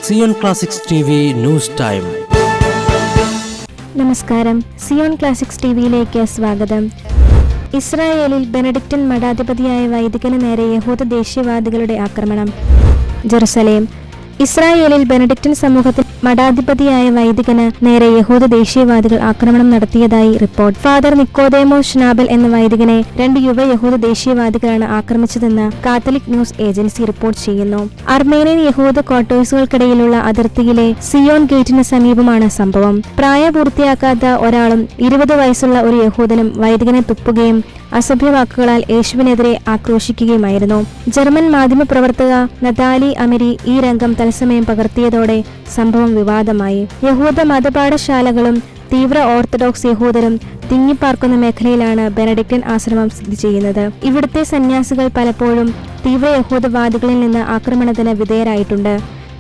Zion classics TV. News time. നമസ്കാരം. Zion classics ടി.വിയിലേക്ക് സ്വാഗതം. ഇസ്രായേലിൽ ബെനഡിക്റ്റൻ മഠാധിപതിയായ വൈദികന് നേരെ യഹൂദ ദേശീയവാദികളുടെ ആക്രമണം. ജെറുസലേം. ഇസ്രായേലിൽ ബെനഡിക്റ്റൻ സമൂഹത്തിൽ മഠാധിപതിയായ വൈദികന് നേരെ യഹൂദ ദേശീയവാദികൾ ആക്രമണം നടത്തിയതായി റിപ്പോർട്ട്. ഫാദർ നിക്കോദേമോസ് ഷ്നാബൽ എന്ന വൈദികനെ 2 യുവ യഹൂദ ദേശീയവാദികളാണ് ആക്രമിച്ചതെന്ന് കാത്തലിക് ന്യൂസ് ഏജൻസി റിപ്പോർട്ട് ചെയ്യുന്നു. അർമേനിയൻ യഹൂദ ക്വാർട്ടേഴ്സുകൾക്കിടയിലുള്ള അതിർത്തിയിലെ സിയോൺ ഗേറ്റിന് സമീപമാണ് സംഭവം. പ്രായപൂർത്തിയാക്കാത്ത ഒരാളും 20 വയസ്സുള്ള ഒരു യഹൂദനും വൈദികനെ തുപ്പുകയും അസഭ്യവാക്കുകളാൽ യേശുവിനെതിരെ ആക്രോശിക്കുകയുമായിരുന്നു. ജർമ്മൻ മാധ്യമപ്രവർത്തക നതാലി അമിരി ഈ രംഗം തത്സമയം പകർത്തിയതോടെ സംഭവം വിവാദമായി. യഹൂദ മതപാഠശാലകളും തീവ്ര ഓർത്തഡോക്സ് യഹൂദരും തിങ്ങിപ്പാർക്കുന്ന മേഖലയിലാണ് ബെനഡിക്റ്റൻ ആശ്രമം സ്ഥിതി ചെയ്യുന്നത്. ഇവിടുത്തെ സന്യാസികൾ പലപ്പോഴും തീവ്ര യഹൂദവാദികളിൽ നിന്ന് ആക്രമണത്തിന് വിധേയരായിട്ടുണ്ട്.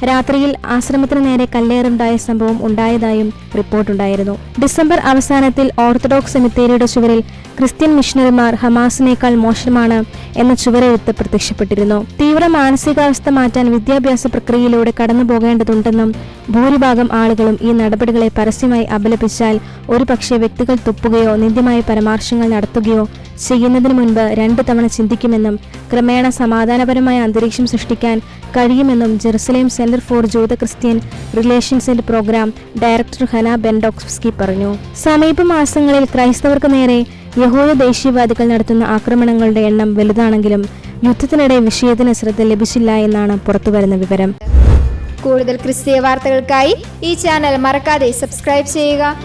രാത്രിയിൽ ആശ്രമത്തിനു നേരെ കല്ലേറുണ്ടായ സംഭവം ഉണ്ടായതായും റിപ്പോർട്ടുണ്ടായിരുന്നു. ഡിസംബർ അവസാനത്തിൽ ഓർത്തഡോക്സ് സെമിത്തേരിയുടെ ചുവരിൽ ക്രിസ്ത്യൻ മിഷണറിമാർ ഹമാസിനേക്കാൾ മോശമാണ് എന്ന ചുവരെഴുത്ത് പ്രത്യക്ഷപ്പെട്ടിരുന്നു. തീവ്ര മാനസികാവസ്ഥ മാറ്റാൻ വിദ്യാഭ്യാസ പ്രക്രിയയിലൂടെ കടന്നു പോകേണ്ടതുണ്ടെന്നും ഭൂരിഭാഗം ആളുകളും ഈ നടപടികളെ പരസ്യമായി അപലപിച്ചാൽ ഒരുപക്ഷെ വ്യക്തികൾ തുപ്പുകയോ നിന്ദ്യമായ പരാമർശങ്ങൾ നടത്തുകയോ ചെയ്യുന്നതിന് മുൻപ് 2 തവണ ചിന്തിക്കുമെന്നും ക്രമേണ സമാധാനപരമായ അന്തരീക്ഷം സൃഷ്ടിക്കാൻ കഴിയുമെന്നും ജെറുസലേം സെന്റർ ഫോർ ജൂത Christian relations and programme director Hana Bendcowsky പറഞ്ഞു. സമീപ മാസങ്ങളിൽ ക്രൈസ്തവർക്ക് നേരെ യഹൂദ ദേശീയവാദികൾ നടത്തുന്ന ആക്രമണങ്ങളുടെ എണ്ണം വലുതാണെങ്കിലും യുദ്ധത്തിനിടെ വിഷയത്തിന് ശ്രദ്ധ ലഭിച്ചില്ല എന്നാണ് പുറത്തുവരുന്ന വിവരം. കൂടുതൽ ക്രിസ്തീയ വാർത്തകൾക്കായി ഈ ചാനൽ മറക്കാതെ സബ്സ്ക്രൈബ് ചെയ്യുക.